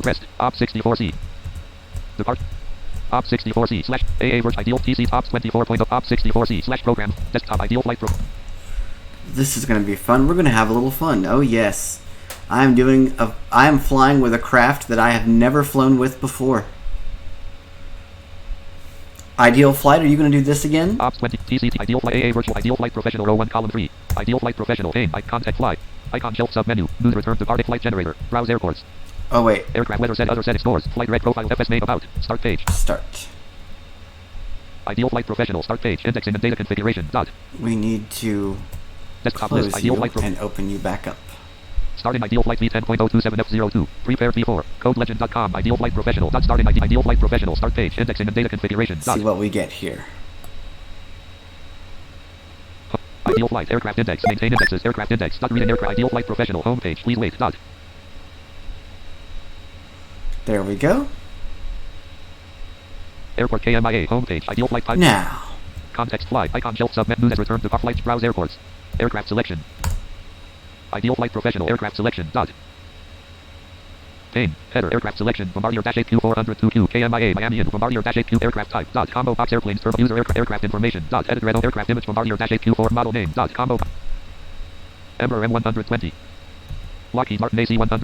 Pressed. Op 64C. Depart. Op 64C slash AA Verge Ideal PC Top 24 point Op 64C slash program. Desktop Ideal Flight Pro. This is going to be fun. We're going to have a little fun. Oh yes. I am flying with a craft that I have never flown with before. Ideal Flight, are you going to do this again? Ops 20, TCT, Ideal Flight, AA Virtual, Ideal Flight Professional, row 1, column 3. Ideal Flight Professional, aim, contact flight. Icon shelf submenu, news return departing flight generator, browse airports. Oh wait. Aircraft weather set, other settings, doors, flight red profile, FS name about, start page. Start. Ideal Flight Professional, start page, indexing and data configuration, dot. We need to Desktop close list, Ideal you Flight and open you back up. Starting Ideal Flight V10.027F02. Prepare V4. Codelegend.com. Ideal Flight Professional. Starting Ideal Flight Professional. Start page. Indexing and data configuration. See what we get here. Ideal Flight. Aircraft index. Maintain indexes. Aircraft index. Reading aircraft. Ideal Flight Professional. Home page. Please wait. Dot. There we go. Airport KMIA. Home page. Ideal Flight type. Now. Context flight. Icon shelf submit news as returned to flights. Browse airports. Aircraft selection. Ideal Flight Professional. Aircraft selection. Dot. Pane. Header. Aircraft selection. Bombardier-8Q402Q. KMIA. Miami. Bombardier-8Q. Aircraft type. Dot. Combo box airplanes. Turbo user aircraft information. Dot. Edit red aircraft image. Bombardier-8Q4 model name. Dot. Combo. Embraer M120. Lockheed Martin AC-100.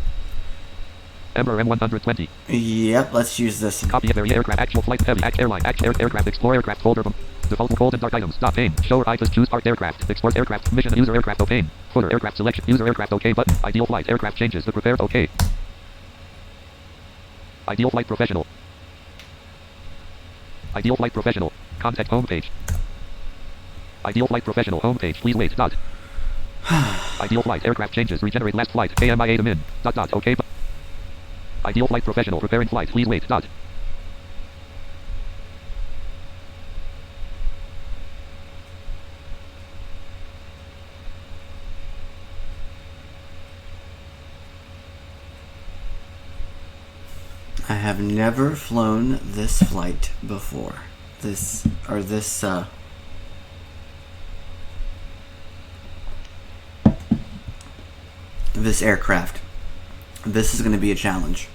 Embraer M120. Yep, let's use this. Copy of area aircraft. Actual flight. Heavy. Airline. Aircraft. Explore aircraft folder. Default cold and dark items. Dot. Pane. Show or items. Choose parked aircraft. Export aircraft. Mission. User aircraft. Pane. Footer. Aircraft selection. User aircraft. OK button. Ideal Flight. Aircraft changes. The prepared. OK. Ideal Flight Professional. Ideal Flight Professional. Contact homepage. Ideal Flight Professional. Homepage. Please wait. Dot. Ideal Flight. Aircraft changes. Regenerate last flight. KMIA to min. Dot. Dot. OK. Ideal Flight Professional. Preparing flight. Please wait. Dot. I have never flown this flight before. This aircraft. This is going to be a challenge.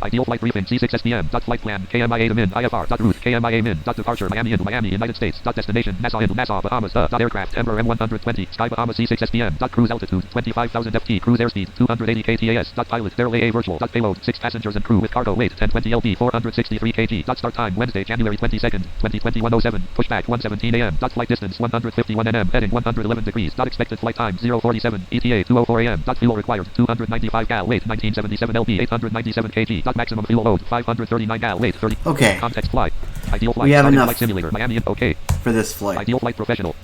Ideal Flight Briefing. C6SPM. Dot. Flight Plan. KMIA to min. IFR. Dot. Route. KMIA min. Dot. Departure. Miami, United States. Dot. Destination. Nassau, Bahamas. Dot. Aircraft. Embraer M120. Sky Bahamas. C6SPM. Dot. Cruise altitude. 25,000 ft. Cruise airspeed. 280 ktas. Dot. Pilot. Barrel AA Virtual. Dot. Payload. 6 passengers and crew with cargo weight. 1020 lb. 463 kg. Dot. Start time. Wednesday, January 22nd. 2021-07. Pushback. 1:17 a.m. Dot. Flight distance. 151 nm. Heading 111 degrees. Dot. Expected flight time. 047. ETA. 2:04 a.m. Dot. Fuel required. 295 gal. Weight. 1977 lb. 897 kg. Dot. Maximum fuel load. 539 gal. Weight. 30. Okay. Context flight. Ideal Flight. We have enough Flight Simulator. Miami. OK. for this flight. Ideal Flight Professional.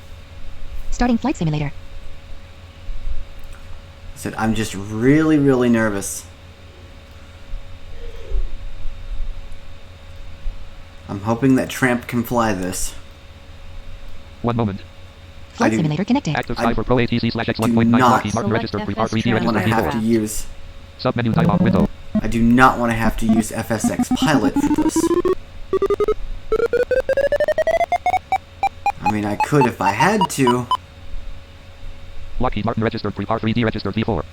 Starting Flight Simulator. I said I'm just really, really nervous. I'm hoping that Tramp can fly this. One moment. Flight Simulator connected. Active Cyber Pro ATC /X 1.9 not Lockheed Martin registered Prepar 3D I want to registered have to V4. use. Submenu dialog window. I do not want to have to use FSX Pilot for this. I mean, I could if I had to. Lockheed Martin registered Prepar 3D registered V4.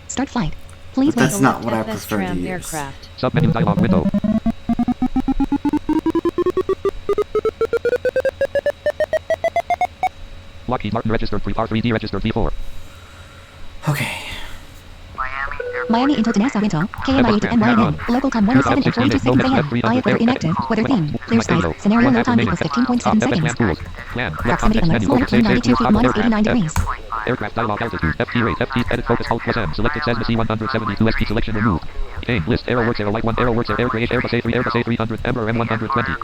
Start flight. Please But wait. that's not what I FS prefer to Tram use. aircraft. Submenu dialog window. Lockheed Martin registered Prepar 3D registered V4. Okay. Miami into Nassau into KMIA to NYN. Local com 17 at 42 seconds AM. IFR inactive. Weather theme. Clear skies. Scenario low time equals 15.7 seconds. Proximity limit floor between 92 feet minus 89 degrees. Aircraft dialog altitude. FT rate. FT edit focus alt plus M. Selected Cessna C172 SP selection removed. Pane list. Aeroworks Aero Light 1 Aeroworks Air Create Airbus A3 Airbus A300 Embraer M120.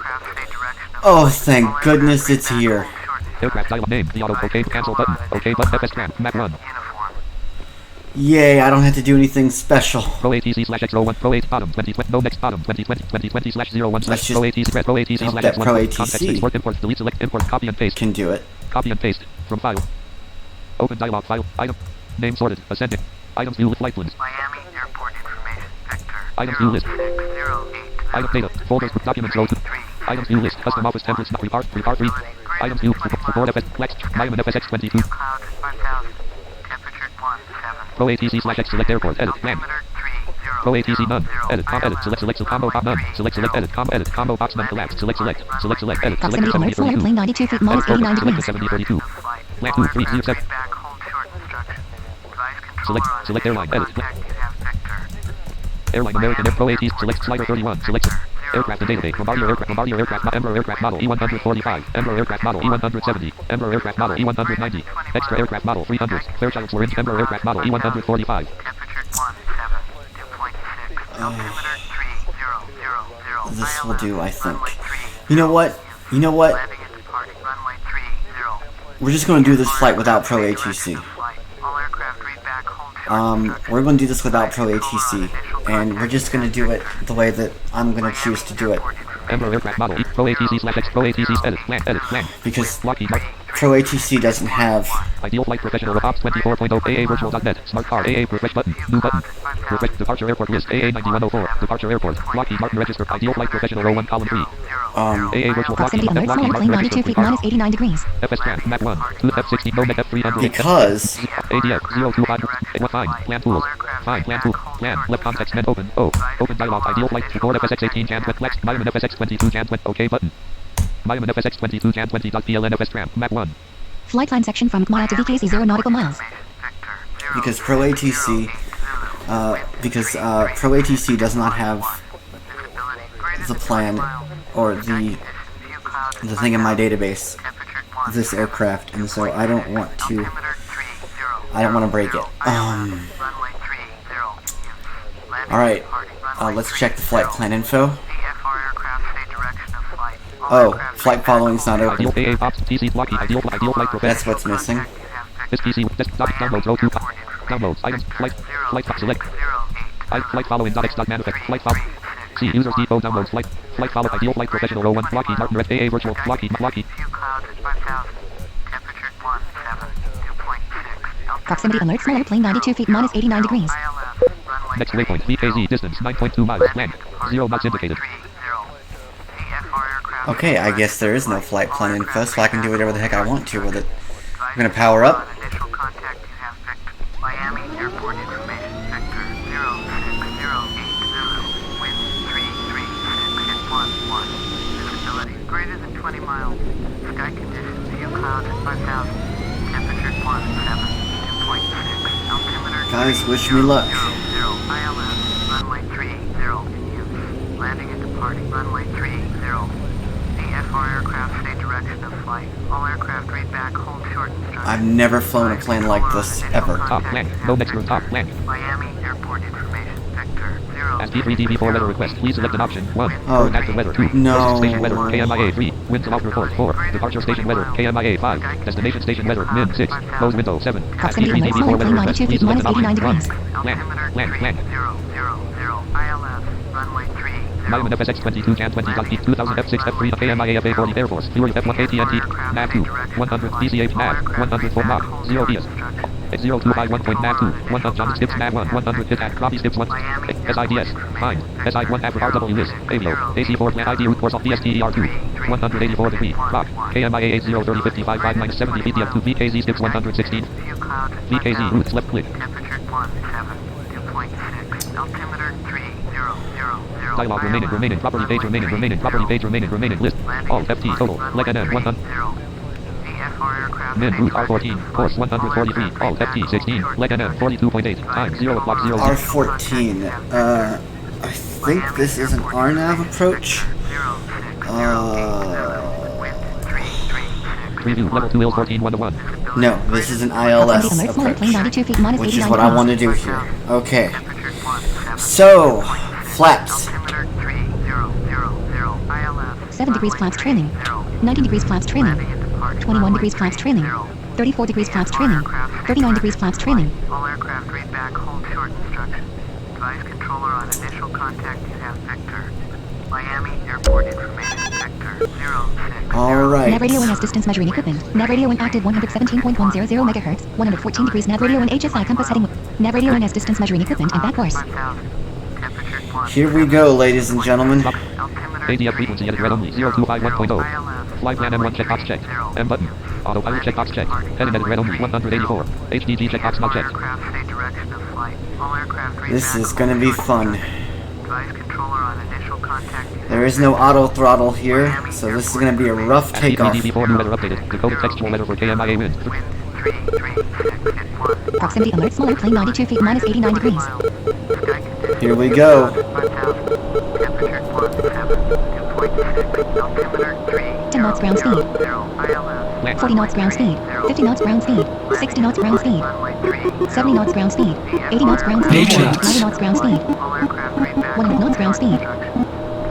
Oh, thank goodness it's here. Aircraft dialog name. The auto OK cancel button. OK button FS Tram. Map 1. Yay, I don't have to do anything special. Pro ATC slash X01 Pro 8 bottom 2020 no next bottom 2020 slash 01 slash Let's Pro just ATC Pro ATC hope slash that X1 Pro context ATC export import delete select import copy and paste can do it. copy and paste from file open dialog file item name sorted ascending items view flight list Miami Airport Information Sector items view list 0608 item data folders documents row 2 items view list custom office templates repart 3 items view support FS flex Miami FSX22 cloud 5000 temperature 17 Pro ATC slash X select airport edit land altimeter 30 Pro ATC none edit edit select combo pop none select edit combo box none collapse select edit select Proximity alert, full 7032 airplane 92 feet minus 89 degrees. select 7032 land 2307 back home short instruction device controller select airline edit contact you have sector airline American Air Pro ATC select slider 31 select aircraft and database Bombardier aircraft Embraer aircraft model E145 Embraer aircraft model E170 Embraer aircraft model E190 extra aircraft model 300 Fairchild Florence Embraer aircraft model E145 temperature 17 2.6 altimeter 3000 This will do, I think. You know what? landing and departing runway 30 We're just going to do this flight without Pro ATC. all aircraft read back home short We're going to do this without Pro ATC, and we're just going to do it the way that I'm going to choose to do it. Embraer aircraft model Pro ATC slash X Pro ATC edit land Because Lockheed Pro ATC doesn't have... Ideal Flight Professional Ops 24.0 AA Virtual.net Smart Card AA Refresh button New button Refresh Departure Airport List AA 9104 Departure Airport Lockheed Martin Register Ideal Flight Professional Row 1 Column 3 AA Virtual Proximity alert, full Lockheed airplane Martin 92 feet Register minus 89 degrees. FS Tran Mach 1 2 F16 no F300 Because... ADF 025 fine plan tools fine plan tool plan left context men open open dialog Ideal Flight Support FSX 18 Jan 20 flex Miami FSX 22 Jan 20 OK button Miami FSX 22 Jan 20.PLN FS Tran Mach 1 Flight plan section from Mile to VKC 0 nautical miles. Because Pro ATC... Pro ATC does not have the plan or the thing in my database, this aircraft, and so I don't want to break it. Alright, let's check the flight plan info. Oh, flight following's not open. Ideal AA Ops TC Lockheed Ideal Flight Professional That's what's missing. This PC downloads row 2 downloads items flight select flight following .x manifest flight follow see users depot downloads flight follow Ideal Flight Professional Row 1 Lockheed Martin Red AA Virtual Lockheed Proximity alert, full airplane 92 feet minus 89 degrees. next waypoint VKZ distance 9.2 miles land 0 knots indicated Okay, I guess there is no flight plan info, so I can do whatever the heck I want to with it. I'm gonna power up. Initial contact you have sector Miami Airport Information Sector 06080 wind 336 at 11 visibility greater than 20 miles sky conditions view clouds at 5000 temperature 17 2.6 altimeter Guys, wish me luck. 00 ILS runway 30 in use landing and departing runway 30 AFR aircraft stay direction of flight. All aircraft read back home short instructions. I've never flown a plane like this, ever. top land no next room top land Miami Airport Information Sector 0 as D3DB4 weather request please select an option 1 Oh, current active weather 2 no. destination station weather KMIA 3 winds of report 4 departure station weather KMIA 5 destination station weather min 6 close window 7 as Proximity alert, full D3DB4 weather airplane request 92 please feet select minus an 89 option 1 degrees. land 000 ILS runway 30 Miami FSX 22 Jan 20 2000 F6 F3 KMIA FA40 Air Force Fury F1 AT&T MAV 2 100 DCH MAV 104 Mach 0 Dias X0251.NAV 2 100 John Skips MAV 1 100 Hit at Copy Skips 1 SIDS Fine SI1 After RW List Avio AC4 Plan ID Route Course of DSTER 2 184 degree Rock KMIA 8030 55 570 VTF 2 VKZ Skips 116 view clouds at VKZ routes left click temperature 17 2.6 altimeter 3000 Dialog remaining property page remaining list Alt FT total leg NN 100 min route R14 course 143 Alt FT 16 leg NN 42.8 time 0 o'clock 0 R14. I think this is an RNAV approach. preview level 2 IL 14 1 to 1 No, this is an ILS Proximity alert, full airplane approach. 92 feet minus Which 89 is what I want to degrees. do here. Okay. So, flaps. 7 degrees flaps trailing. 19 degrees flaps trailing. 21 degrees flaps trailing. 34 degrees flaps trailing. 39 degrees flaps trailing. All aircraft read back, hold short instruction. Device controller on initial contact, you have Victor. Miami Airport information, Victor 06. Alright. Nav radio in S distance measuring equipment. Nav radio in active 117.100 MHz. 114 degrees. Nav radio in HSI compass heading. Nav radio in S distance measuring equipment and back course. 5000. Temperature 1. Here we go, ladies and gentlemen. Altimeter ADF frequency edit red only 0251.0. Flight plan M1 checkbox checked. M button. Autopilot checkbox checked. Heading edit red only 184. HDG checkbox not checked. All aircraft stay direction of flight. All aircraft read This back, is gonna be fun. Device controller on initial contact, you have There is no auto throttle here, so this is gonna be a rough takeoff. FTP4 new weather updated. Decoded textual weather for KMIA wind. wind 336 at 1. Proximity alert. Smaller plane 92 feet minus 89 degrees. Sky conditions Here we go. 5000. Temperature 17.6. Altimeter 3. 10 knots ground speed. 0 40 knots ground speed. 50 knots ground speed. 60 knots ground speed. Runway 3. 70 knots ground speed. 80 knots ground speed. 90 knots ground speed. All aircraft read back, 100 knots ground speed.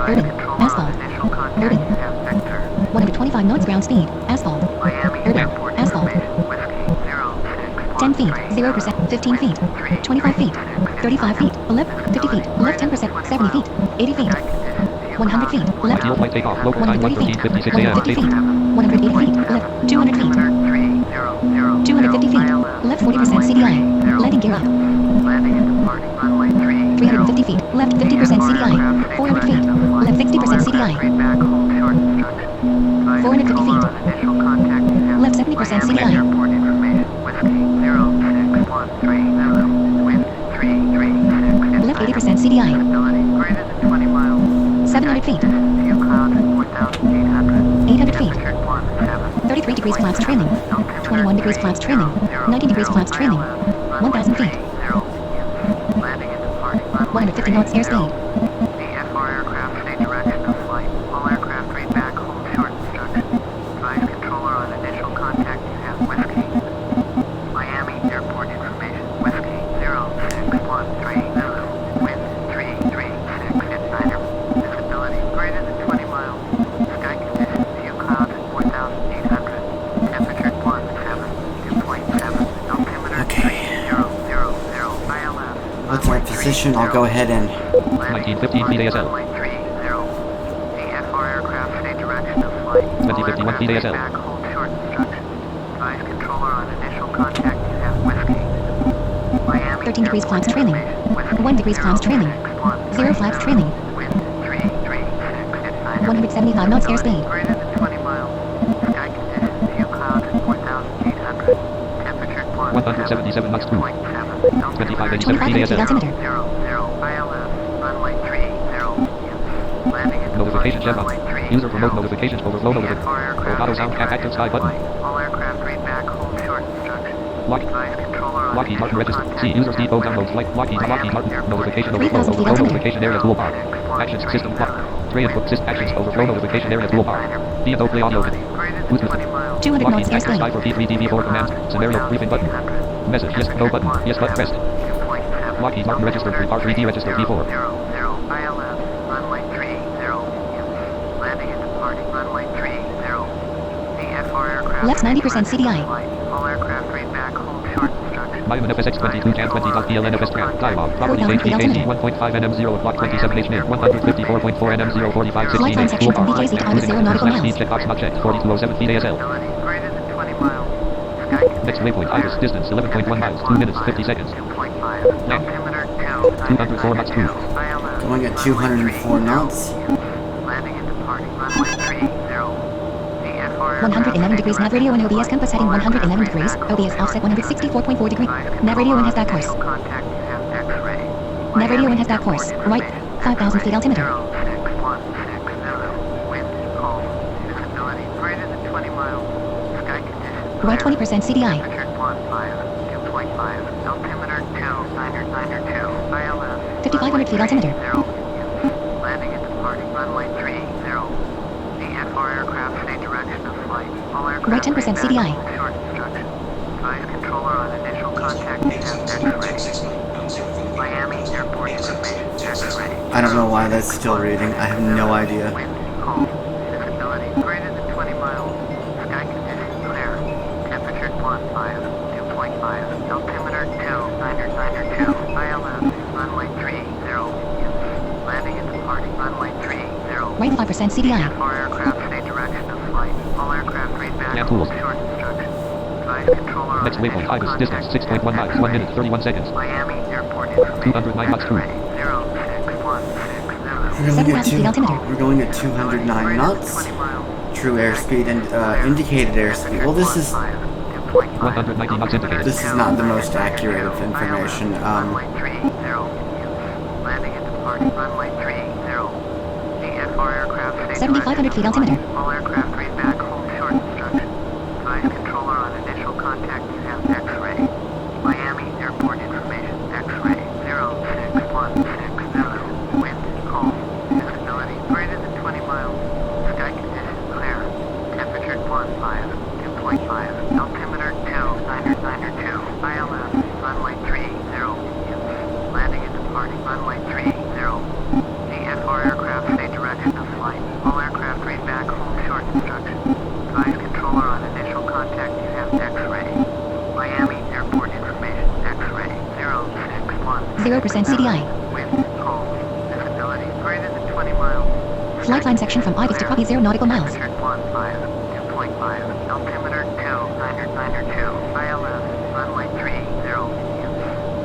Urban. Asphalt. initial contact, Urban. you have Victor. 125 knots ground speed. Asphalt. Miami Urban. Airport Asphalt. information, Whiskey 06. 10 feet. 0%. 15 feet. 25 feet. 35 feet. Left. 50 feet. Left 10%. 70 feet. 80 feet. 100 feet. Left. Ideal flight takeoff. Local time 130 feet. 1:13:56 a.m. 150 feet. 180 feet. Left. 200 feet. 250 feet. Left 40% CDI. Landing gear up. Landing and departing runway 3. 350 feet. Left 50% CDI. 400 feet. Left 60% CDI. Read back, hold short instruction. 450 feet. Initial contact, you have Left 70% Miami CDI. Airport information, Whiskey 06130. Wind 336. Left 80% CDI. Visibility greater than 20 miles. 700 feet. View cloud 4,800. 800 feet. Temperature 17. 33 degrees flaps trailing. 21 degrees flaps trailing. 90 degrees flaps trailing. 1,000 feet. Landing and departing runway 150 knots airspeed. VFR aircraft stay direction of flight. All aircraft read back, hold short instruction. Device controller on initial contact, you have Whiskey. Miami Airport information, Whiskey 06130. Wind 336 at Niner. Visibility greater than 20 miles. Sky conditions, view cloud 4,800. Temperature 17.7. Altimeter Okay. 3000. ILS. What's my position? I'll go ahead and... 1915 feet ASL. Runway 30. VFR aircraft stay direction of flight. 2051 feet ASL. Back, hold short instruction. Device controller on initial contact, you have Whiskey. Miami 13 degrees Airport flaps trailing. information, Whiskey 1 degrees flaps trailing. 061. 0 flaps trailing. Wind 336 at Niner. 175 knots airspeed. Greater than 20 miles. Sky conditions, view cloud 4,800. Temperature 177 knots through. 2587 2500 feet feet ASL. altimeter. ILS. Runway 30. Landing and Notification departing check runway 30. User promote notifications overflow notification. VFR aircraft Auto stay sound cap active direction sky of button. flight. All aircraft read back, hold short instruction. Lockheed. Device controller on Lockheed Martin initial register. contact, See you user have speed mode Whiskey. downloads. Lockheed Martin. Notification 3,000 overflow. feet Overflow altimeter. notification area toolbar. Actions system block. Tray input sys actions overflow notification area toolbar. Via play audio. Greater than Bluetooth. 20 miles. 200 knots Lockheed active sky airspeed. for P3DB4 commands. Scenario briefing button. Message yes no button. Yes but pressed. 2.7. Lockheed Martin registered R3D registered V4. ILS. Runway 30. Landing and departing runway 30. VFR aircraft. Left 90% CDI. All aircraft read back, hold short instruction. Myman FSX22 CAN 20.PLN FS Dialog. Properties 4,000 feet HPKC altimeter. 1.5 NM0 Block 27 HNIR 154.4 NM045 Flight 16 time section from Toolbar. BKC time is 0 nautical Speed miles. checkbox not checked. 4207 feet ASL. Visibility greater than 20 miles. Sky Next waypoint Iris distance 11.1 miles 2 minutes 50 seconds. 2.5. Land. Altimeter 204 knots through. ILS. Going at 204 knots. Landing and departing runway 30. VFR 111 degrees. Nav radio and OBS compass heading 111 degrees. OBS offset 164.4 degree. Nav radio and has back course. Contact, you have X-ray. Nav radio and has back course. Right. 5,000 feet altimeter. 06160. Wind calm. Visibility greater than 20 miles. Sky conditions. Right 20% CDI. Temperature 2.5. Altimeter 2992. ILS. 5,500 feet altimeter. Landing and departing runway 30. VFR aircraft stay direction of flight. All aircraft Right 10% read back, CDI. hold short instruction. Device controller on initial contact, you have X-ray. Miami Airport information, X-ray. I don't know why that's still reading. I have no idea. Wind calm. Visibility greater than 20 miles. Sky conditions clear. Temperature 2.5. Right 5% CDI. VFR aircraft stay direction of flight. All aircraft read back Land tools. short instructions. Device controller on Next waypoint, initial Ibis, distance contact. 6.1 miles, 1 minute, 31 seconds. Miami Airport information. 209 knots, X-ray 0616 We're going at 7,000 feet altimeter. we're going at 209 knots. True airspeed and indicated airspeed. Well, this is 190 knots indicated. this is not the most accurate of information. Runway 30. Landing and departing runway 30. VFR aircraft stay 7,500 feet altimeter. All aircraft read back hold short instruction. Device controller on initial contact you have X-ray. Miami Airport information X-ray 0616 wind calm. Visibility greater than 20 miles. Sky conditions clear. Temperature 2.5. Altimeter 2. ILS runway 30. Landing and departing runway 30. VFR aircraft stay direction of flight. All aircraft read back hold short instruction. Device controller on initial contact you have X-ray. Miami Airport information X-ray 0616 0% CDI. wind calm. Visibility greater than 20 miles. Flight line section from Ibis to copy 0 nautical miles. Temperature 2.5. Altimeter 2. ILS runway 30.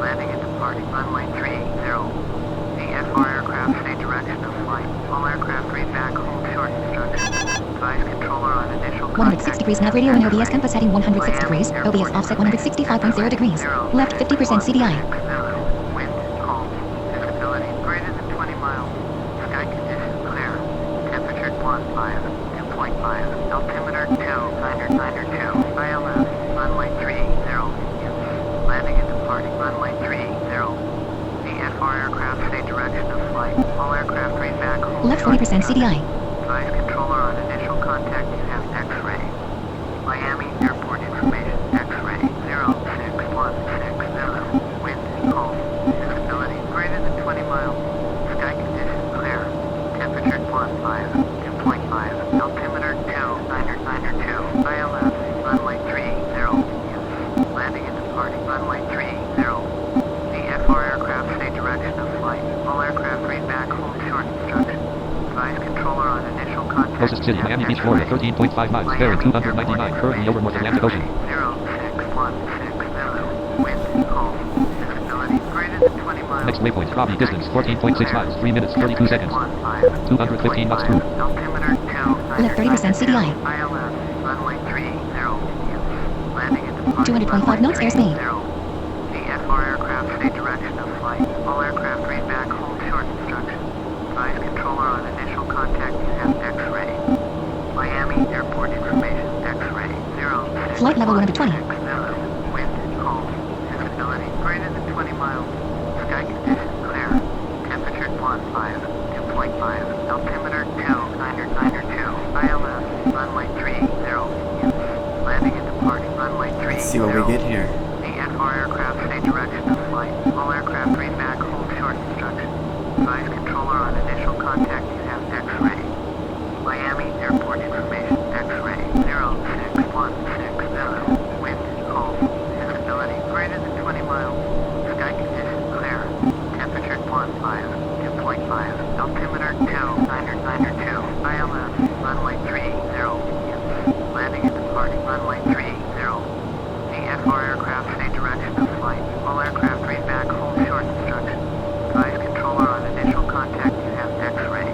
Landing and departing runway 30. VFR aircraft stay direction of flight. All aircraft read back hold short instructions. Device controller on initial 106 degrees nav radio and OBS compass heading 106 degrees. OBS offset 165.0 degrees. Left 50% CDI. Wind calm. Visibility greater than 20 miles. Sky conditions clear. Temperature 2.5. Altimeter 2. ILS runway 30. Landing and departing runway 30. VFR aircraft stay direction of flight. All aircraft read back hold Left short 40% CDI. Device controller on initial contact you have X-ray. Miami Airport information X-ray 0616 wind calm. Visibility greater than 20 miles. Sky conditions clear. Temperature 2.5. Altimeter 2. ILS runway 30. Landing and departing runway 30. VFR aircraft stay direction of flight. All aircraft read back hold short instruction. Device controller on initial contact. Closest city, Miami Beach, Florida, 13.5 miles, bearing 299, currently over North Atlantic Ocean. 0616 wind calm. Visibility greater than 20 miles. Next waypoint, Robbie, distance 14.6 miles, 3 minutes, 32 seconds. 215 knots through. Altimeter 2. Left 30% CDI. ILS runway 30. Landing and departing 225 knots airspeed. VFR aircraft stay direction of flight. All aircraft read back hold short instruction. Device controller on initial contact you have X-ray. Miami Airport information X-ray 0616 Flight level 120. wind calm. Visibility greater than 20 miles. Sky conditions clear. Temperature 2.5. Altimeter 2. ILS runway 30. Landing and departing runway 30. Let's see what we get here. VFR aircraft stay direction of flight. All aircraft read back hold short instruction. Device controller on initial contact you have X-ray. Miami Airport information X-ray 0616 wind calm. Visibility greater than 20 miles. Sky conditions clear. Temperature 2.5. Altimeter 2. ILS runway 30. Landing and departing runway 30. VFR aircraft stay direction of flight. All aircraft read back hold short instruction. Device controller on initial contact you have X-ray.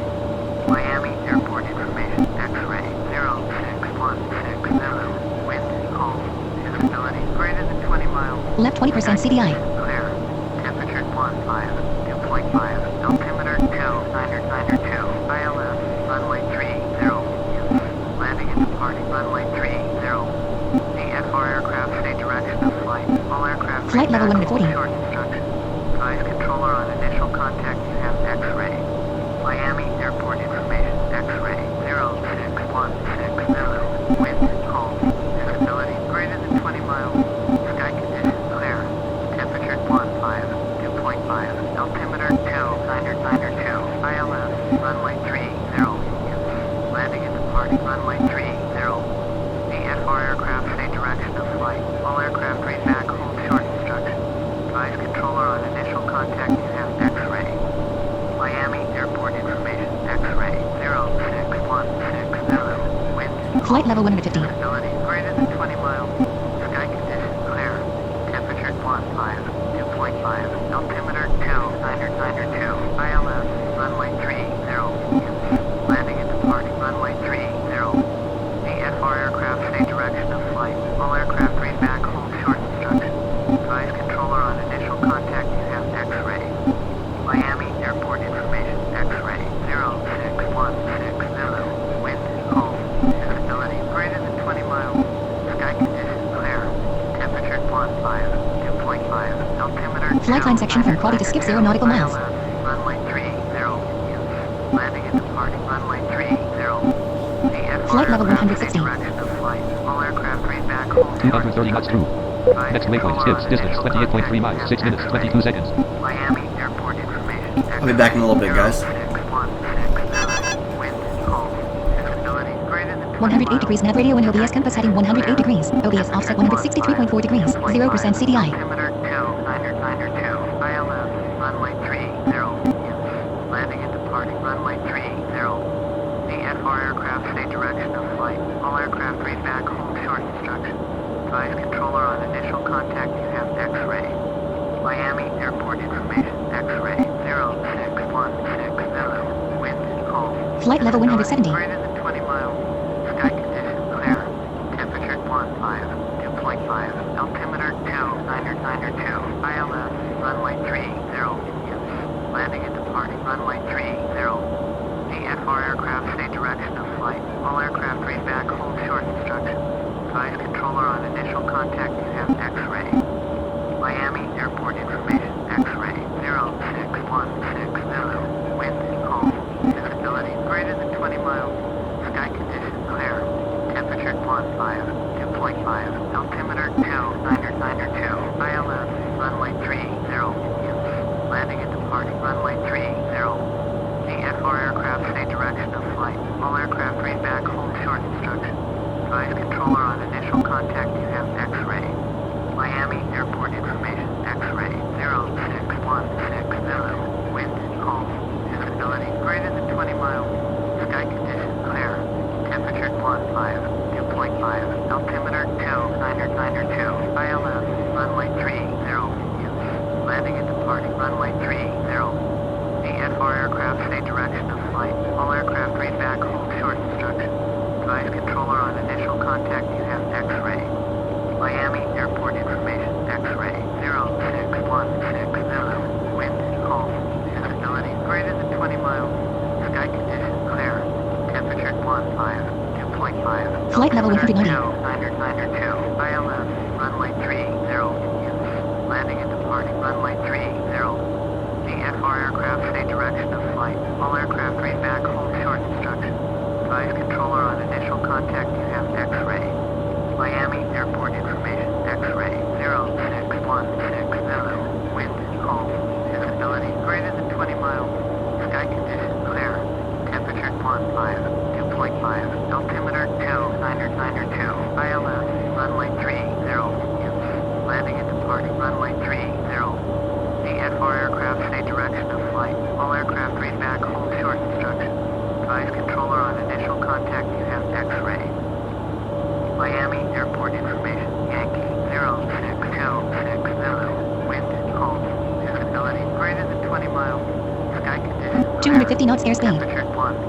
Miami Airport information X-ray 0616 wind calm. Visibility greater than 20 miles. Left 20% CDI. Clear. Temperature 2.5. Altimeter 2. ILS runway 30. Landing and departing runway 30. VFR aircraft stay direction of flight. All aircraft Flight read level back 140. hold short instruction. Device controller on initial contact you have X-ray. Miami Airport information X-ray 0616 wind calm. Visibility greater than 20 miles. Sky conditions clear. Temperature 2.5. Altimeter 2. ILS runway 30. Landing and departing runway 30. VFR aircraft stay direction of flight. All aircraft read back hold short instruction. Device Flight level 150. Visibility greater than 20 miles. Sky conditions clear. Temperature 2.5. Altimeter 2992. ILS runway 30. Landing and departing runway 30. VFR aircraft stay direction of flight. All aircraft read back hold short instruction. Advise controller on initial contact you have X-ray. Miami airport information X-ray 0616 Zulu. Wind calm. Visibility greater than 20 miles. Sky conditions clear. Temperature 2.5. Altimeter Flight line section from quality to skip 0 nautical miles. Runway 30. Landing and departing runway 30. Flight level 160. Direction of flight. All aircraft read back hold 230 knots through. Next waypoint, skips, distance 28.3 miles, 6 minutes, 22 seconds. Miami airport information. I'll be back in a little bit, guys. 0616 wind calm. Visibility greater than 20 108 degrees nav radio and OBS compass heading 108 degrees. OBS offset 163.4 degrees. 0% CDI. Altimeter 2992. ILS runway 30. Landing and departing runway 30. VFR aircraft stay direction of flight. All aircraft read back hold short instruction. Advise controller on initial contact you have X-ray. Miami airport information X-ray 0616 Zulu. Wind calm. Flight level 170. Greater than 20 miles. Sky conditions clear. Temperature 2.5. Altimeter 2992. ILS runway 30. Landing and departing runway 30. VFR aircraft stay direction of flight. All aircraft read back hold short instruction. Advise controller on initial contact you have X-ray. Miami airport information X-ray 0616 Zulu. Wind calm. Visibility greater than 20 miles. Sky conditions clear. Temperature 2.5. Altimeter 2992. ILS runway 30. Landing and departing runway 30. VFR aircraft stay direction of flight. All aircraft read back hold short instruction. Advise controller on initial contact you have X-ray. Miami airport information X-ray 0616 Zulu. Wind calm. Visibility greater than 20 miles. Sky conditions clear. Temperature 2.5. Altimeter 2992. ILS runway 30. Landing and departing runway 30. VFR aircraft stay direction of flight. All aircraft read back hold short instruction. Advise controller on initial contact you have X-ray. Miami airport information X-ray 0616 Zulu. Wind calm. Visibility greater than 20 miles. Sky conditions clear. Temperature 2.5. Flight level 190. 2992. ILS runway 30. Landing and departing runway 30. VFR aircraft stay direction of flight. All aircraft read back hold short instruction. Advise controller on initial contact you have X-ray. Miami airport information X-ray 0616 Zulu. Wind calm. Visibility greater than 20 miles. Sky conditions clear. Temperature 2.5. Altimeter 2992. ILS runway 30. Landing and departing runway 30. VFR aircraft stay direction of flight. All aircraft read back hold short instruction. Advise controller on initial contact you have X-ray. Miami airport information Yankee 0626 Zulu. Wind calm. Visibility greater than 20 miles. Sky conditions clear. 250 knots airspeed. Temperature 2.5.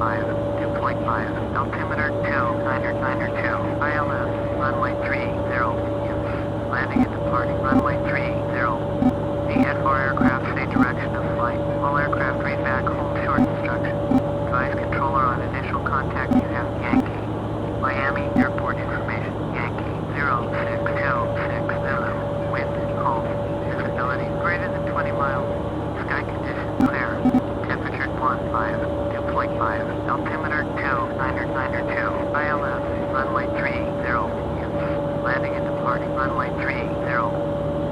Altimeter 2992. ILS runway 30. Landing and departing runway 30. VFR aircraft stay direction of flight. All aircraft read back hold short instruction. Advise controller on initial contact you have Yankee. Miami airport information Yankee 0626 Zulu. Wind calm. Visibility greater than 20 miles. Sky conditions clear. Temperature 2.5. Altimeter 2992. ILS runway 30. Landing and departing runway 30.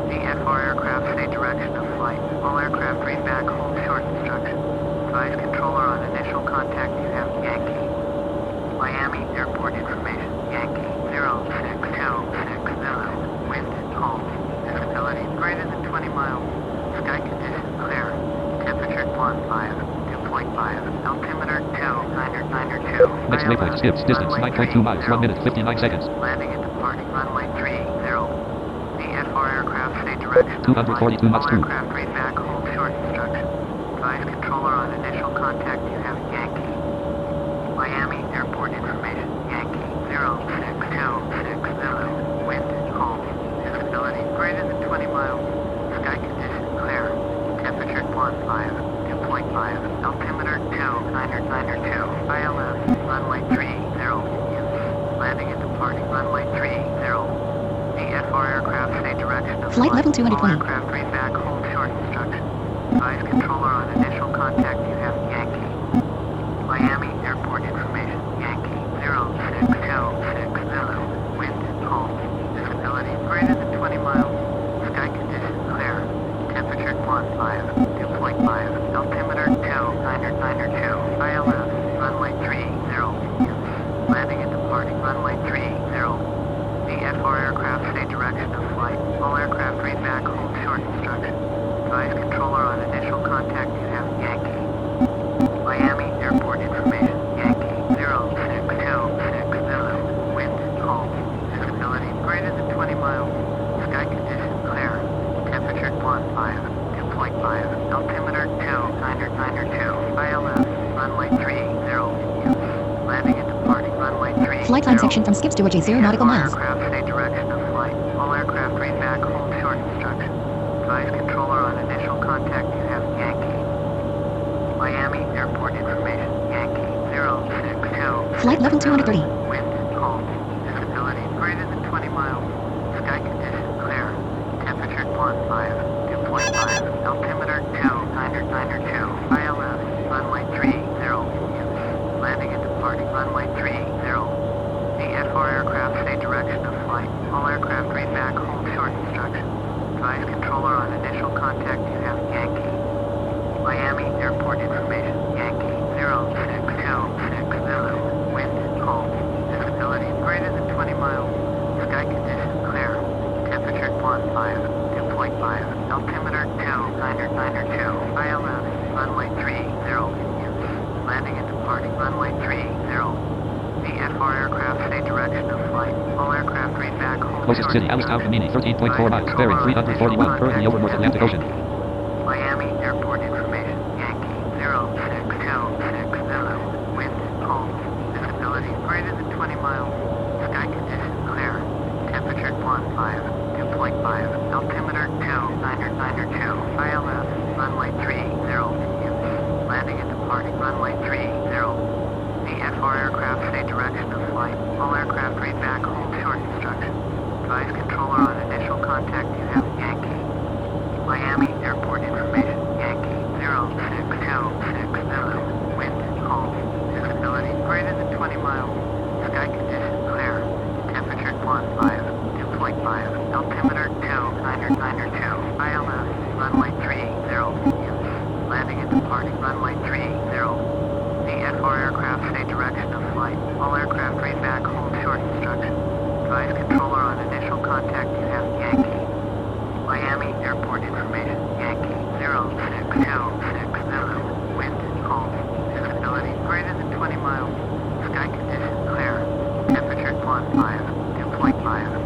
VFR aircraft stay direction of flight. All aircraft read back hold short instruction. Advise controller on initial contact you have Yankee. Miami airport information Yankee 0626 Zulu. Wind calm. Visibility greater than 20 miles. Sky conditions clear. Temperature 2.5. Altimeter 2992. Next waypoint skips. Distance 9.2 miles. 1 minute 59 seconds. Landing and departing runway 30. VFR aircraft stay direction. 242 knots All through. aircraft read back hold short instruction. Advise controller on initial contact you have Yankee. Miami airport information. Yankee 0626 Zulu. Wind calm. Visibility greater than 20 miles. Sky condition clear. Temperature 2.5. Altimeter 2992. ILS runway 30. Landing and departing runway 30. VFR aircraft stay direction of Flight level 220. All aircraft read back hold short instruction. Advise controller on initial contact you have Yankee. Miami airport information. Yankee 0626 Zulu. Wind calm. Visibility greater than 20 miles. Sky condition clear. Temperature 2.5. Altimeter 2992. ILS runway 30. Landing and departing runway 30. VFR aircraft stay direction of flight. All aircraft read back hold short instruction. Advise controller on initial contact you have Yankee. Miami airport information. Yankee 0626 Zulu. Wind calm. Visibility greater than 20 miles. Sky condition clear. Temperature 2.5. Altimeter 2992. ILS runway 30. Landing and departing runway 30. Flight time section from skip to 0 nautical miles. Aircraft stay direction of flight. All aircraft read back hold short instruction. Advise controller on initial contact you have Yankee. Miami airport information. Yankee 0626. Flight level 230. Wind calm. Visibility greater than 20 miles. Sky condition clear. Temperature 2.5. Altimeter 2992. ILS runway 30. Landing and departing runway 30. VFR aircraft stay direction of flight. All aircraft read back hold short instruction. Advise controller on initial contact you have Yankee. Miami airport information. Yankee 0626 Zulu. Wind calm. Visibility greater than 20 miles. Sky condition clear. Temperature 2.5. Altimeter 2992. ILS runway 30. Landing and departing runway 30. VFR aircraft stay direction of flight. All aircraft read back hold Closest city, Alistown, Kamini, 13.4 miles. Bearing 341. Currently over North Atlantic Ocean. Miami airport information. Yankee 0626 Zulu. Wind calm. Visibility greater than 20 miles. Sky condition clear. Temperature 2.5. Altimeter 2992. ILS runway 30. Landing and departing runway 30. VFR aircraft stay direction of flight. All aircraft read back hold short instruction. Advise controller on initial contact you have Yankee. Miami airport information. Yankee 0626 Zulu. Wind calm. Visibility greater than 20 miles. Sky condition clear. Temperature 2.5. Altimeter 2992. ILS runway 30. Landing and departing runway 30. VFR aircraft stay direction of flight. All aircraft read back hold short instruction. Advise controller on initial contact you have Yankee. Miami airport information. Yankee 0626 Zulu. Wind calm. Visibility greater than 20 miles. Sky condition clear. Temperature 2.5.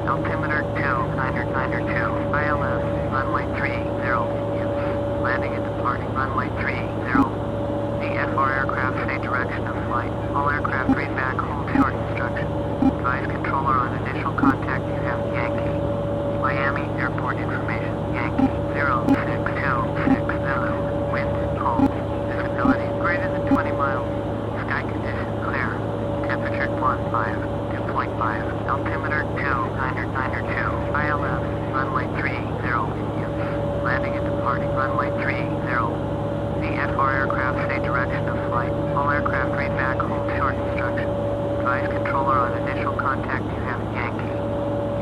Altimeter 2992. ILS runway 30. Landing and departing runway 30. VFR aircraft stay direction of flight. All aircraft read back hold short instruction. Advise controller on initial contact you have Yankee. Miami airport information. Yankee 0626 Zulu. Wind calm. Visibility greater than 20 miles. Sky condition clear. Temperature 2.5. Altimeter 2992. ILS runway 30. Landing and departing runway 30. VFR aircraft stay direction of flight. All aircraft read back hold short instruction. Advise controller on initial contact you have Yankee.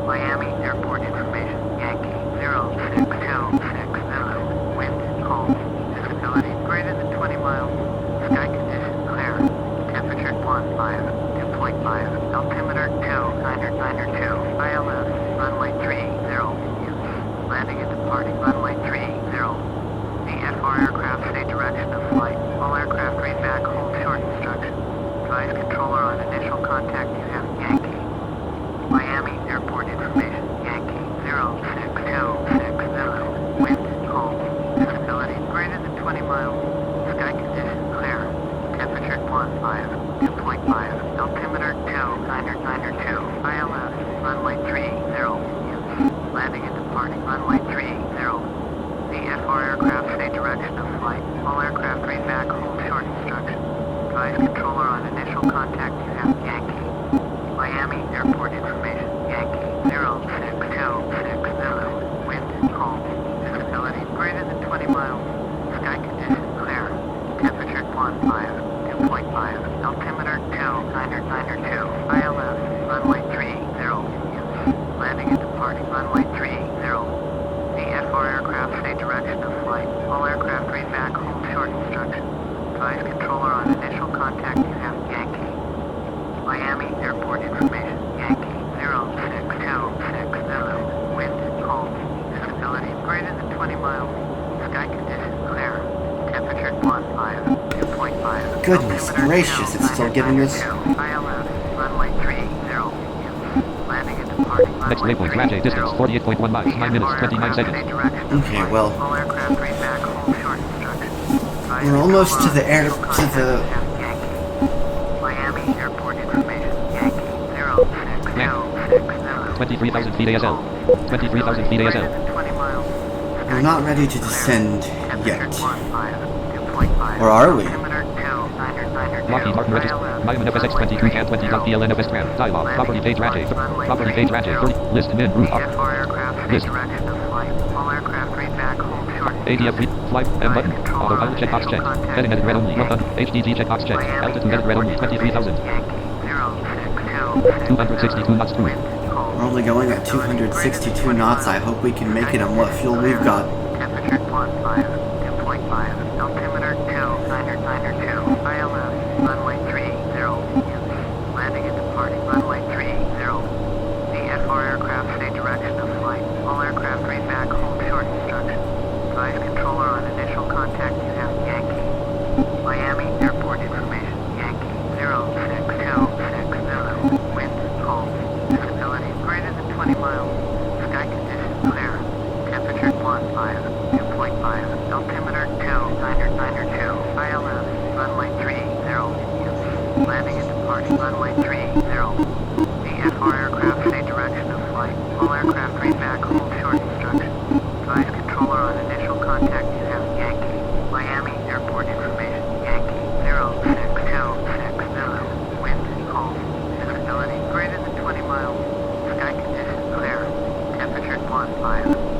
Miami airport information. Yankee 0626 Zulu. Wind calm. Visibility greater than 20 miles. Sky condition clear. Temperature 2.5. Altimeter 2992. ILS runway 30. Landing and departing runway 30. VFR aircraft stay direction of flight. All aircraft read back hold short instruction. Advise controller on contact you have Yankee. Miami Airport information, Yankee 06260. Wind calm. Visibility greater than 20 miles. Sky condition clear. Temperature 2.5. Altimeter 2992. ILS runway 30. Landing and departing runway 30. VFR aircraft say direction of flight. All aircraft read back hold short instruction. Advise controller on initial contact you have Yankee. Miami Airport information, Yankee 06260. Wind calm. Visibility greater than 20 miles. Sky condition clear. Temperature 2.5. Altimeter 2992. ILS runway 30. Landing and departing runway 30. VFR aircraft say direction of flight. All aircraft read back hold short instruction. Advise controller on initial contact you have Yankee. Miami Airport information, Yankee 06260. Wind calm. Visibility greater than 20 miles. Sky condition clear. Temperature 2.5. Goodness gracious, it's still giving us... ILS runway 30. Landing and departing Next runway waypoint, 30. Ratchet, distance 48.1 miles, 9 minutes, 29 seconds. Okay, well, All aircraft read back hold short instruction. we're almost to the air... to the... Miami Airport information, Yankee 06260. 23,000 feet ASL. 23,000 feet ASL. We're not ready to descend yet. Or are we? Lockheed Martin register. Miami FSX 22 CAN 20 PLN FS Tram. Dialogue. Property page Ratchet. Property page Ratchet. 30. List min roof up. List. ADF read. Flight. M button. Autopilot checkbox checked. Heading headed red only. 100. HDG checkbox checked. Altitude headed red only. 23,000. 262 knots cruise. We're only going at 262 knots. I hope we can make it on what fuel we've got. Temperature 2.5. Altimeter 2992. ILS runway 30. Landing and departing runway 30. VFR aircraft say direction of flight. All aircraft read back hold short instruction. Advise controller on initial contact you have Yankee. Miami Airport information, Yankee 06260. Wind calm. Visibility greater than 20 miles. Sky condition clear. Temperature 2.5. Altimeter 2992. ILS runway 30. Landing and departing runway 30. VFR aircraft say direction of flight. All aircraft read back hold short instruction. Advise controller on initial contact you have Yankee. Miami Airport information, Yankee 06260. Wind calm. Visibility greater than 20 miles. Sky condition clear. Temperature 2.5.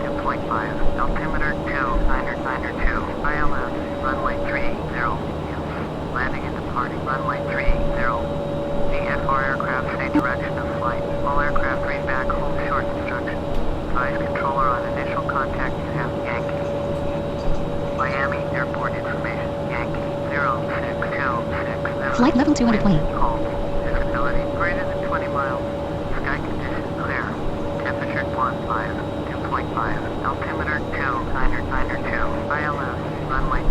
Altimeter 2992. ILS runway 30. Landing and departing runway 30. VFR aircraft say direction of flight. All aircraft read back hold short instruction. Advise controller on initial contact you have Yankee. Miami Airport information, Yankee 06260. Flight level 220. Calm. Visibility greater than 20 miles. Sky condition clear. Temperature 2.5. Altimeter 2992. ILS runway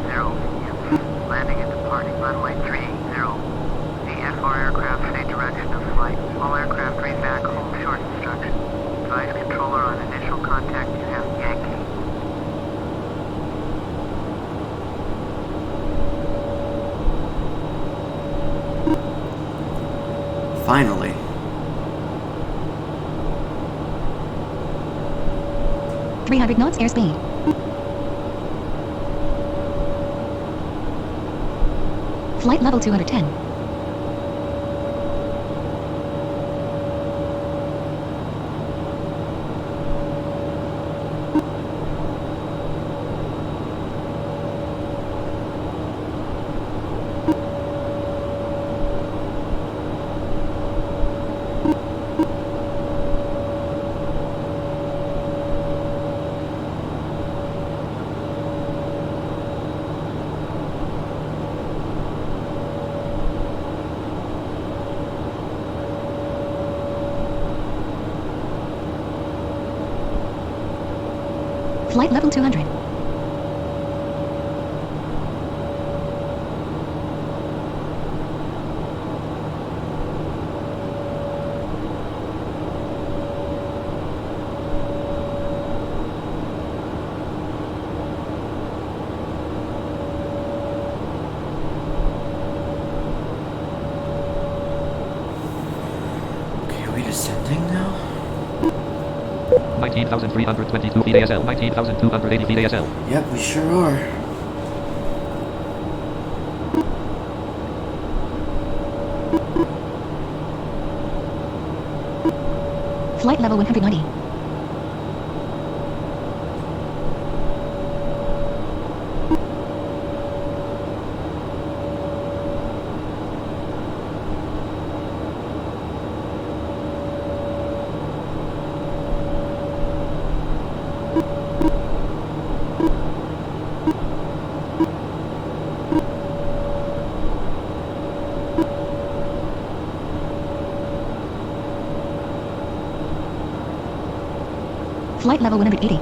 30. Landing and departing runway 30. VFR aircraft say direction of flight. All aircraft read back hold short instruction. Advise controller on initial contact you have Yankee. Finally. .300 knots airspeed. Flight level 210. Flight level 200. landing now? 19,322 feet ASL, 19,280 feet ASL. Yep, we sure are. Flight level 190. Flight level 180.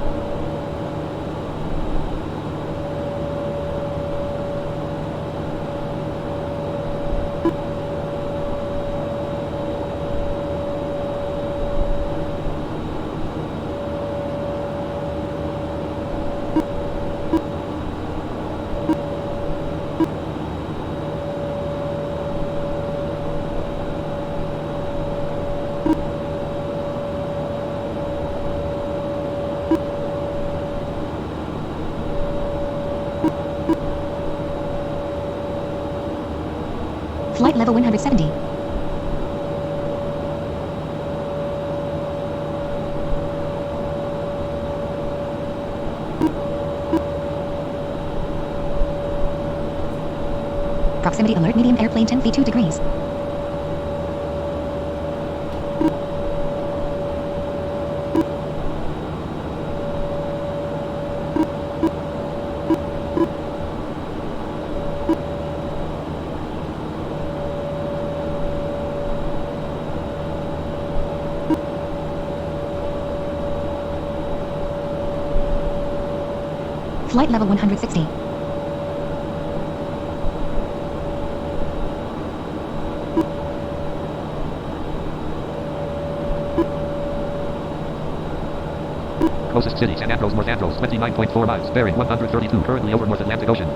Flight level 170. Proximity alert, medium airplane 10 feet 2 degrees. Flight level 160. Closest city, San Andros, North Andros, 29.4 miles, bearing 132, currently over North Atlantic Ocean.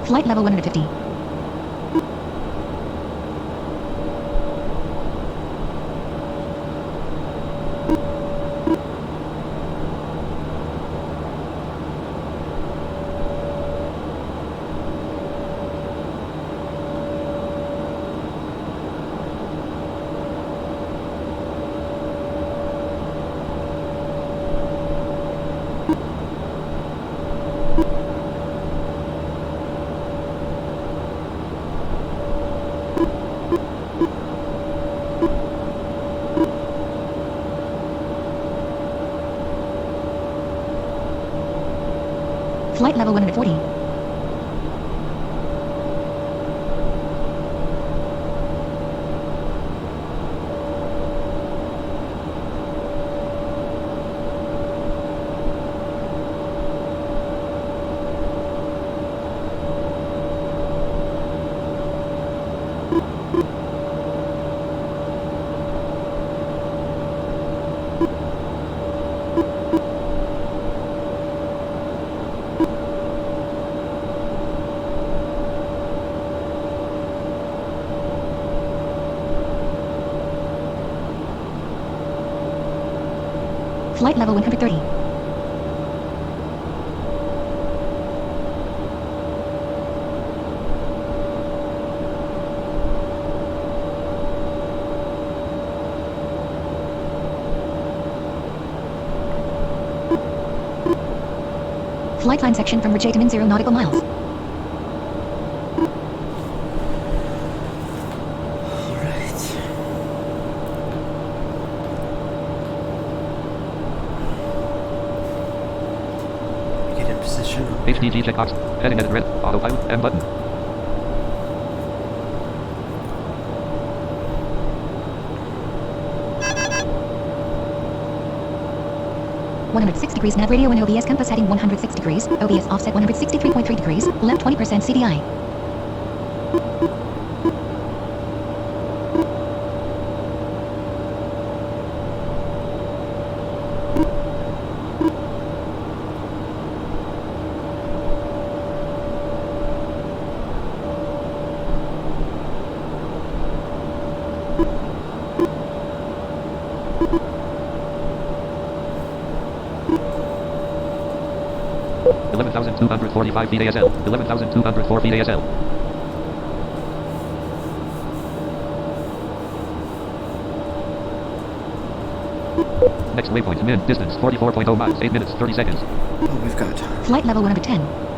Flight level 150. Flight level 140. Flight level 130. Flight time section from Ridge to min 0 nautical miles. Alright. Get in position. HDG checkbox. Heading edit red. Autopilot. M button. degrees nav radio and OBS compass heading 106 degrees, OBS offset 163.3 degrees, left 20% CDI. 11,245 feet ASL. 11,204 feet ASL. Next waypoint, min, distance, 44.0 miles, 8 minutes, 30 seconds. Oh, we've got time. Flight level 110.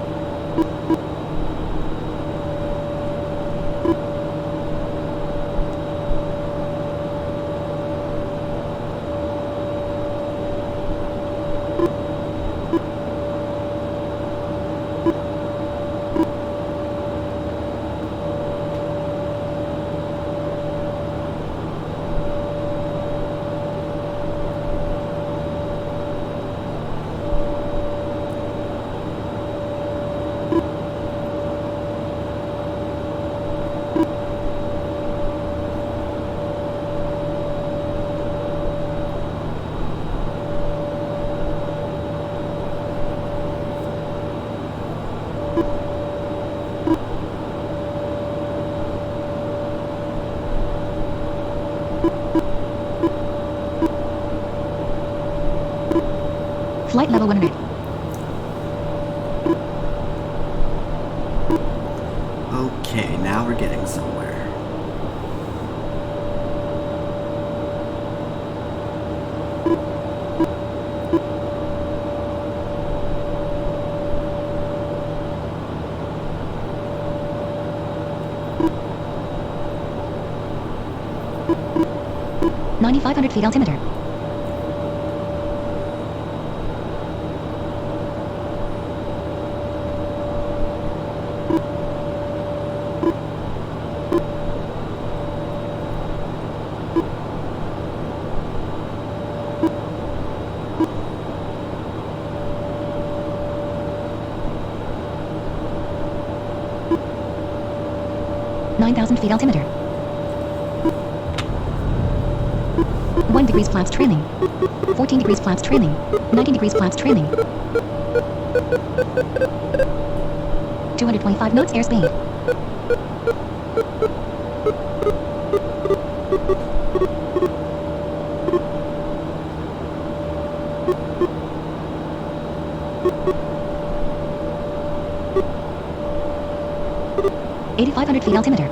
Flight level 100. Okay, now we're getting somewhere. $9,500 feet altimeter. $9,000 feet altimeter. 1 degrees flaps trailing. 14 degrees flaps trailing. 19 degrees flaps trailing. 225 knots airspeed. $8,500 feet altimeter.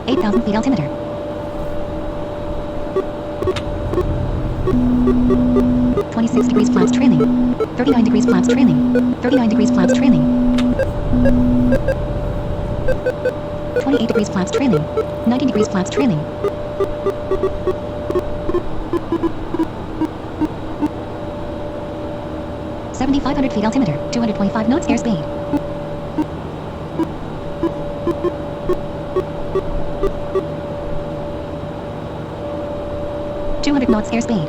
$8,000 feet altimeter. 26 degrees flaps trailing. 39 degrees flaps trailing. 39 degrees flaps trailing. 28 degrees flaps trailing. 90 degrees flaps trailing. $7,500 feet altimeter. 225 knots airspeed. $200 knots airspeed.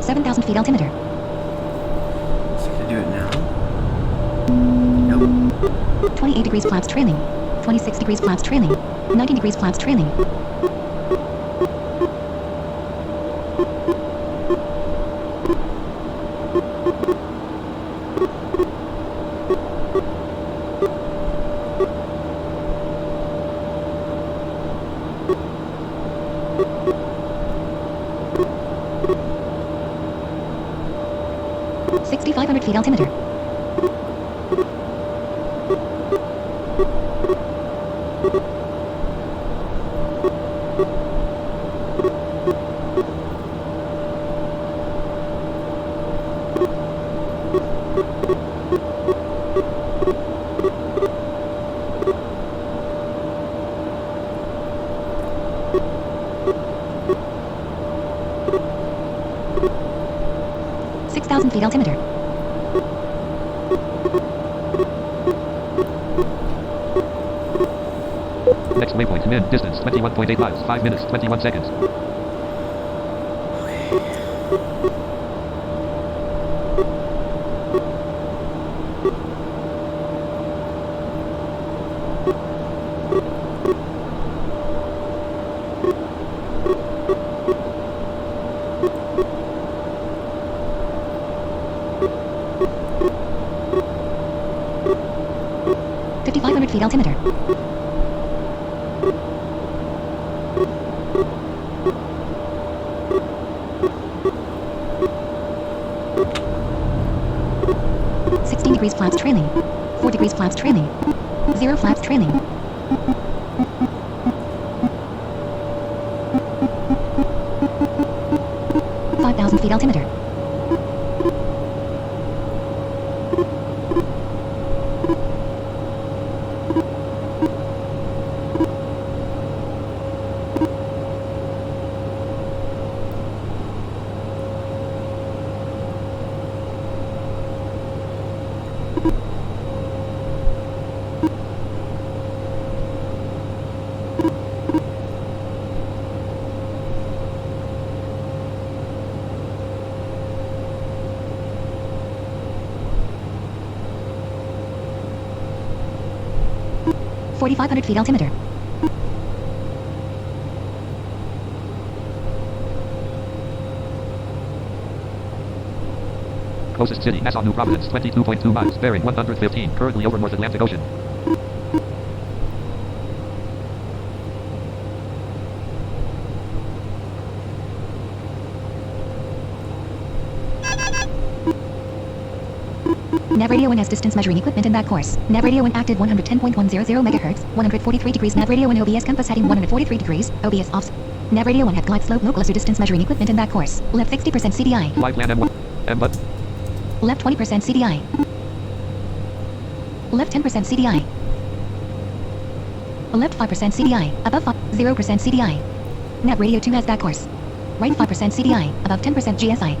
$7,000 feet altimeter. Is it gonna do it now? Nope. 28 degrees flaps trailing. 26 degrees flaps trailing. 90 degrees flaps trailing. $6,500 feet altimeter. feet altimeter. Next waypoint, min, distance 21.8 miles, 5 minutes, 21 seconds. Feet altimeter. Degrees flaps trailing. 4 degrees flaps trailing. 0 flaps trailing. Feet altimeter. Feet altimeter. Closest city, Nassau, New Providence, 22.2 miles, bearing 115, currently over North Atlantic Ocean. Nav Radio 1 has distance measuring equipment in that course. Nav Radio 1 active 110.100 MHz, 143 degrees. Nav Radio 1 OBS compass heading 143 degrees, OBS off. Nav Radio 1 have glide slope local distance measuring equipment in that course. Left 60% CDI. Fly plan M1. M button. Left 20% CDI. Left 10% CDI. Left 5% CDI. Above 0% CDI. Nav Radio 2 has that course. Right 5% CDI. Above 10% GSI.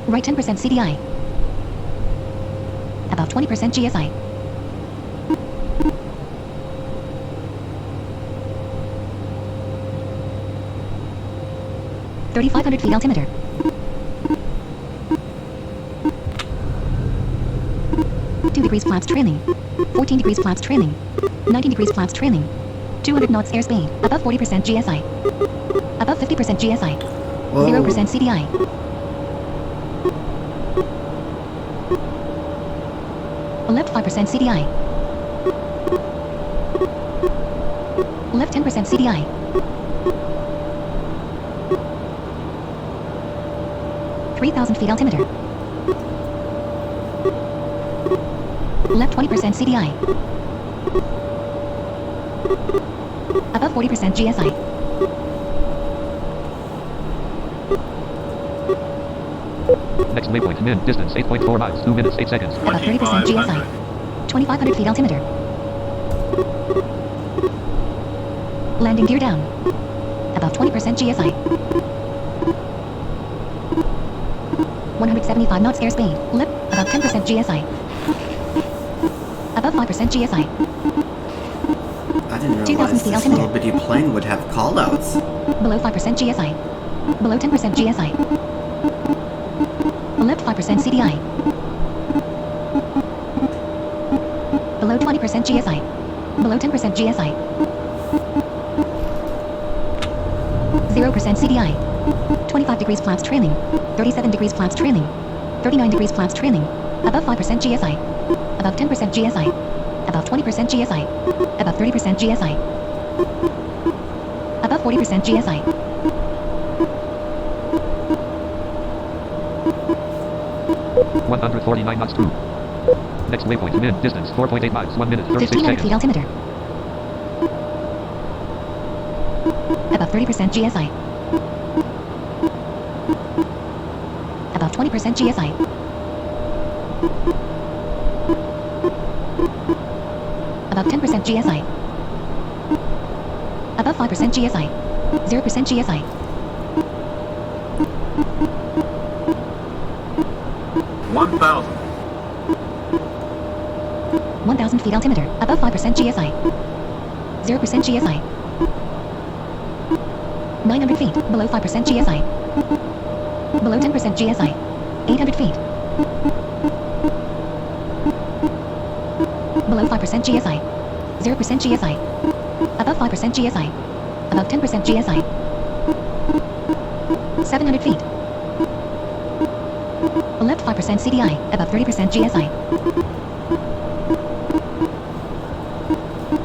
Right 10% CDI. Above 20% GSI. Feet altimeter. Degrees flaps trailing. 14 degrees flaps trailing. 19 degrees flaps trailing. 200 knots airspeed. Above 40% GSI. Above 50% GSI. 0% CDI. Left 5% CDI. Left 10% CDI. Feet altimeter. Left 20% CDI. Above 40% GSI. Next waypoint, min, distance 8.4 miles, 2 minutes, 8 seconds. Above 30% GSI. 2,500 feet altimeter. Landing gear down. Above 20% GSI. 175 knots airspeed. Lip. Above 10% GSI. Above 5% GSI. I didn't 2,000 realize feet this altimeter. little bitty plane would have callouts. Below 5% GSI. Below 10% GSI. Left 5% CDI. Below 20% GSI. Below 10% GSI. 0% CDI. 25 degrees flaps trailing. 37 degrees flaps trailing. 39 degrees flaps trailing. Above 5% GSI. Above 10% GSI. Above 20% GSI. Above 30% GSI. Above 40% GSI. $149 knots through. Next waypoint, min, distance 4.8 miles, 1 minute, 36 1,500 feet seconds. altimeter. Above 30% GSI. Above 20% GSI. Above 10% GSI. Above 5% GSI. 0% GSI. 1,000. 1,000 feet altimeter. Above 5% GSI. 0% GSI. 900 feet. Below 5% GSI. Below 10% GSI. 800 feet. Below 5% GSI. 0% GSI. Above 5% GSI. Above 10% GSI. 700 feet. Left 5% CDI. Above 30% GSI.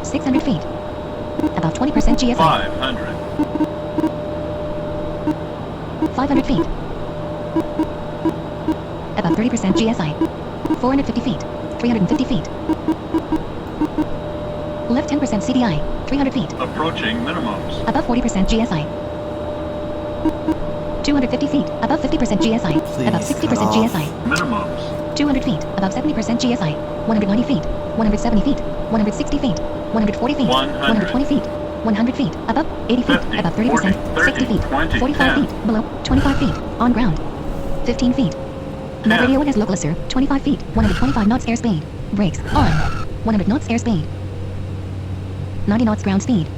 600 feet. Above 20% GSI. 500. 500 feet. Above 30% GSI. 450 feet. 350 feet. Left 10% CDI. 300 feet. Approaching minimums. Above 40% GSI. 250 feet. Above 50% GSI. Above Please 60% cut off. GSI. Minimums. 200 feet. Above 70% GSI. 190 feet. 170 feet. 160 feet. 140 feet. 120 feet. 100 feet. Above 80 feet. 50, Above 30%. 40, 60 feet. 20, 45 10. feet. Below 25 feet. On ground. 15 feet. Now 10. radio has local sir. 25 feet. 125 knots airspeed. Brakes on. 100 knots airspeed. 90 knots ground speed.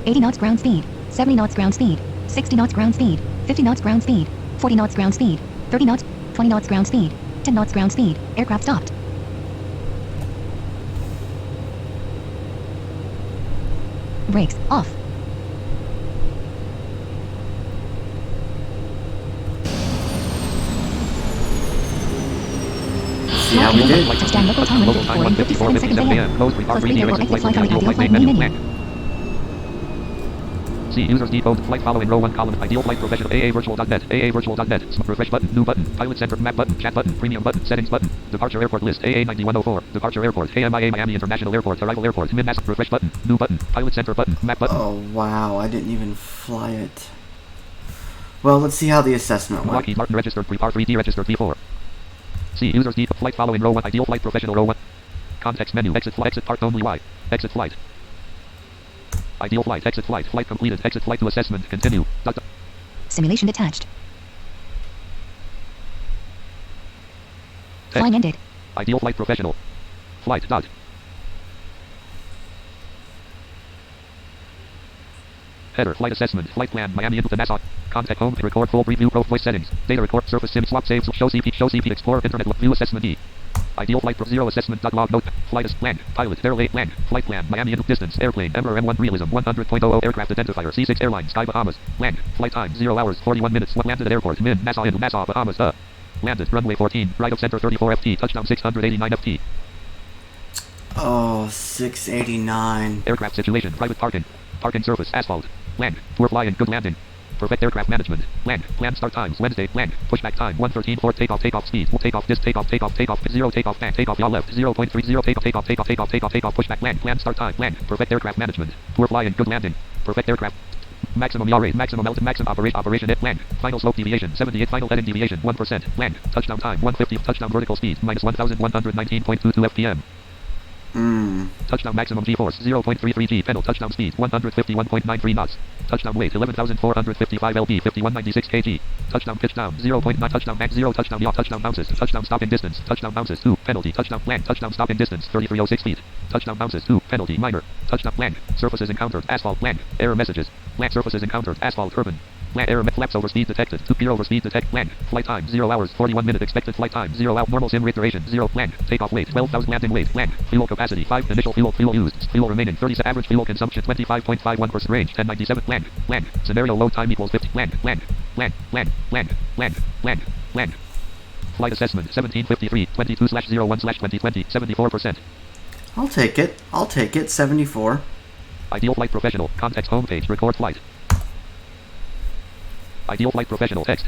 80 knots ground speed. 70 knots ground speed. 60 knots ground speed. 50 knots ground speed. 40 knots ground speed. 30 knots. 20 knots ground speed. 10 knots ground speed. Aircraft stopped. Brakes off. See how we did? Touchdown local time Local time 1:54, 57 p.m. Close report Close radio exit exit flight flight ideal ideal flight flight main main menu. menu. See users decode flight following row 1 column ideal flight professional aavirtual.net aavirtual.net refresh button new button pilot center map button chat button premium button settings button departure airport list AA 9104 departure airport KMIA Miami International Airport arrival airport mid-mass refresh button new button pilot center button map button Oh wow, I didn't even fly it. Well, let's see how the assessment went. Lockheed Martin registered pre-par 3D registered P4 See users decode flight following row 1 ideal flight professional row 1 context menu exit part only Y exit flight Ideal flight, exit flight completed, exit flight to assessment, continue. Simulation detached. Text. Flying ended. Ideal flight professional. Flight dot. Header, flight assessment, flight plan, Miami into Nassau. Contact home, record full preview, pro voice settings. Data record, surface sim, swap, save, show CP, explore, internet, view assessment E. Ideal flight pro zero assessment dot log note. Flight is land, pilot, fair late land, flight plan, Miami into distance, airplane, Embraer M1 realism, 100.00 aircraft identifier, C6 airline, Sky Bahamas, land, flight time, 0 hours, 41 minutes, landed at airport, Min, Nassau, Bahamas, landed, runway 14, right of center 34 FT, touchdown 689 FT. Oh, 689. Aircraft situation, private parking, parking surface, asphalt, land, poor flying, good landing. Perfect aircraft management. Land. Planned start times. Wednesday. Land. Pushback time. 1:13. 4 takeoff speed. Takeoff. 0 takeoff back. Takeoff yaw left. 0.30 takeoff. Pushback. Land. Planned start time. Land. Perfect aircraft management. Poor flying. Good landing. Perfect aircraft. Maximum yaw rate. Maximum operation at land. Final slope deviation. 78. Final heading deviation. 1%. Land. Touchdown time. 150. Touchdown vertical speed. Minus 1,119.22 FPM. Touchdown maximum G-force 0.33 G. Pedal touchdown speed 151.93 knots. Touchdown weight 11,455 lb 5196 kg. Touchdown pitch down 0.9. Touchdown max 0. Touchdown yaw. Touchdown bounces. Touchdown stopping distance. Touchdown bounces 2. Penalty. Touchdown land. Touchdown stopping distance 3306 feet. Touchdown bounces 2. Penalty minor. Touchdown land. Surfaces encountered. Asphalt land. Error messages. Land surfaces encountered. Asphalt urban. Land error flaps over speed detected. 2 gear over speed detect. Land. Flight time 0 hours 41 minutes. Expected flight time 0 out. Normal sim rate duration 0. Land. Takeoff weight 12,000. Landing weight. Land. Fuel capacity 5. Initial fuel used. Fuel remaining 30. Average fuel consumption 25.51%. Range 1097. Land. Scenario load time equals 50. Land. Flight assessment 1753 22/01/2020 74%. I'll take it. 74. Ideal flight professional. Context homepage. Record flight. Ideal flight professional text.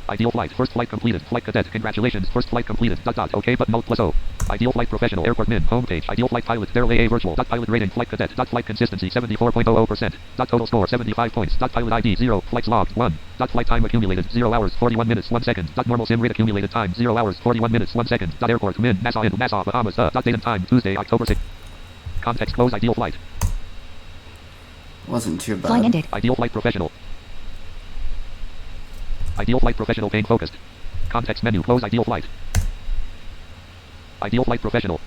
Ideal flight. First flight completed. Flight cadet. Congratulations. First flight completed. OK button alt plus O. Ideal flight professional. Airport min. Homepage. Ideal flight pilot. There AA virtual. Pilot rating. Flight cadet. Flight consistency 74.00%. Total score 75 points. Pilot ID 0. Flights logged 1. Flight time accumulated 0 hours 41 minutes 1 second. Normal sim rate accumulated time 0 hours 41 minutes 1 second. Airport min. Nassau, Bahamas. Date and time Tuesday, October 6th. Context close. Ideal flight. Wasn't too bad. Flying ended. Ideal flight professional. Ideal flight professional pane focused. Context menu. Close ideal flight. Ideal flight professional.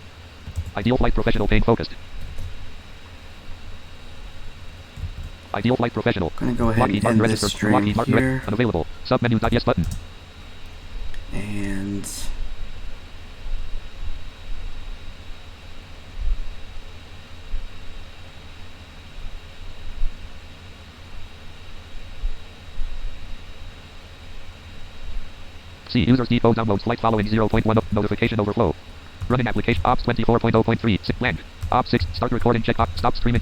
Ideal flight professional pane focused. Ideal flight professional. I'm gonna go ahead Lockheed and Martin end this registered. stream Lockheed Martin here. unavailable. Submenu. Yes button. And C. Users default downloads flight following 0.1 notification overflow. Running application ops 24.0.3 blank. Ops 6 start recording check. Stop streaming.